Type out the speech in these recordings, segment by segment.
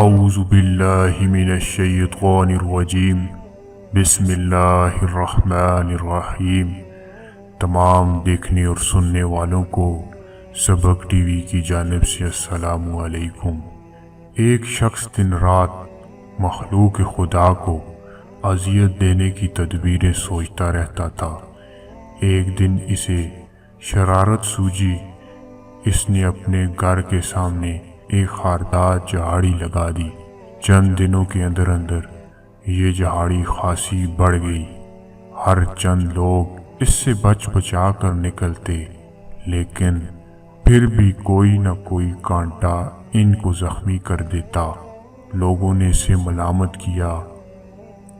اعوذ باللہ من الشیطان الرجیم بسم اللہ الرحمن الرحیم۔ تمام دیکھنے اور سننے والوں کو سبق ٹی وی کی جانب سے السلام علیکم۔ ایک شخص دن رات مخلوق خدا کو اذیت دینے کی تدبیریں سوچتا رہتا تھا۔ ایک دن اسے شرارت سوجی۔ اس نے اپنے گھر کے سامنے ایک خاردار جھاڑی لگا دی۔ چند دنوں کے اندر یہ جھاڑی خاصی بڑھ گئی۔ ہر چند لوگ اس سے بچ بچا کر نکلتے، لیکن پھر بھی کوئی نہ کوئی کانٹا ان کو زخمی کر دیتا۔ لوگوں نے اسے ملامت کیا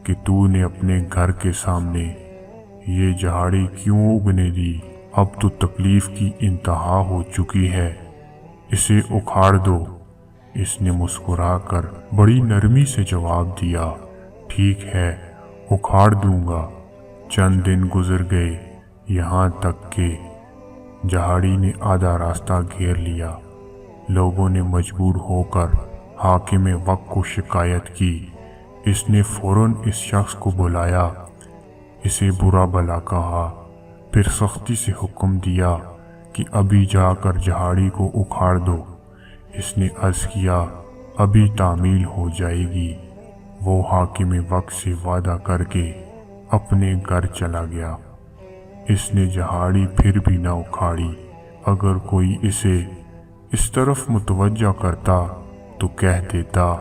کہ تو نے اپنے گھر کے سامنے یہ جھاڑی کیوں اگنے دی؟ اب تو تکلیف کی انتہا ہو چکی ہے، اسے اکھاڑ دو۔ اس نے مسکرا کر بڑی نرمی سے جواب دیا، ٹھیک ہے، اکھاڑ دوں گا۔ چند دن گزر گئے، یہاں تک کہ جھاڑی نے آدھا راستہ گھیر لیا۔ لوگوں نے مجبور ہو کر حاکم وقت کو شکایت کی۔ اس نے فوراً اس شخص کو بلایا، اسے برا بھلا کہا، پھر سختی سے حکم دیا کہ ابھی جا کر جھاڑی کو اکھاڑ دو۔ اس نے عرض کیا، ابھی تعمیل ہو جائے گی۔ وہ حاکم وقت سے وعدہ کر کے اپنے گھر چلا گیا۔ اس نے جھاڑی پھر بھی نہ اکھاڑی۔ اگر کوئی اسے اس طرف متوجہ کرتا تو کہہ دیتا،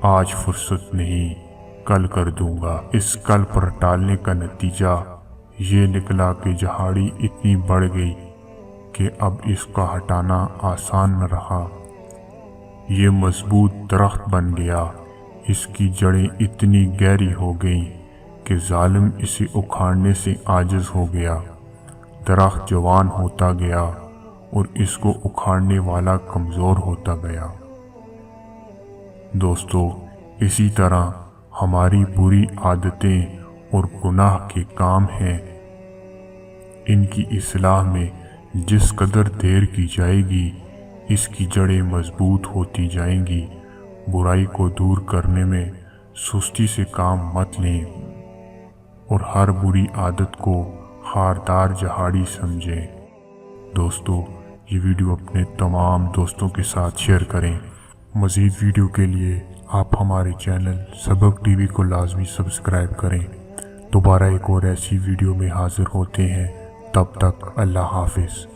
آج فرصت نہیں، کل کر دوں گا۔ اس کل پر ٹالنے کا نتیجہ یہ نکلا کہ جھاڑی اتنی بڑھ گئی کہ اب اس کا ہٹانا آسان نہ رہا۔ یہ مضبوط درخت بن گیا۔ اس کی جڑیں اتنی گہری ہو گئیں کہ ظالم اسے اکھاڑنے سے عاجز ہو گیا۔ درخت جوان ہوتا گیا اور اس کو اکھاڑنے والا کمزور ہوتا گیا۔ دوستو، اسی طرح ہماری بری عادتیں اور گناہ کے کام ہیں، ان کی اصلاح میں جس قدر دیر کی جائے گی، اس کی جڑیں مضبوط ہوتی جائیں گی۔ برائی کو دور کرنے میں سستی سے کام مت لیں اور ہر بری عادت کو خاردار جھاڑی سمجھیں۔ دوستو، یہ ویڈیو اپنے تمام دوستوں کے ساتھ شیئر کریں۔ مزید ویڈیو کے لیے آپ ہمارے چینل سبق ٹی وی کو لازمی سبسکرائب کریں۔ دوبارہ ایک اور ایسی ویڈیو میں حاضر ہوتے ہیں، تب تک اللہ حافظ۔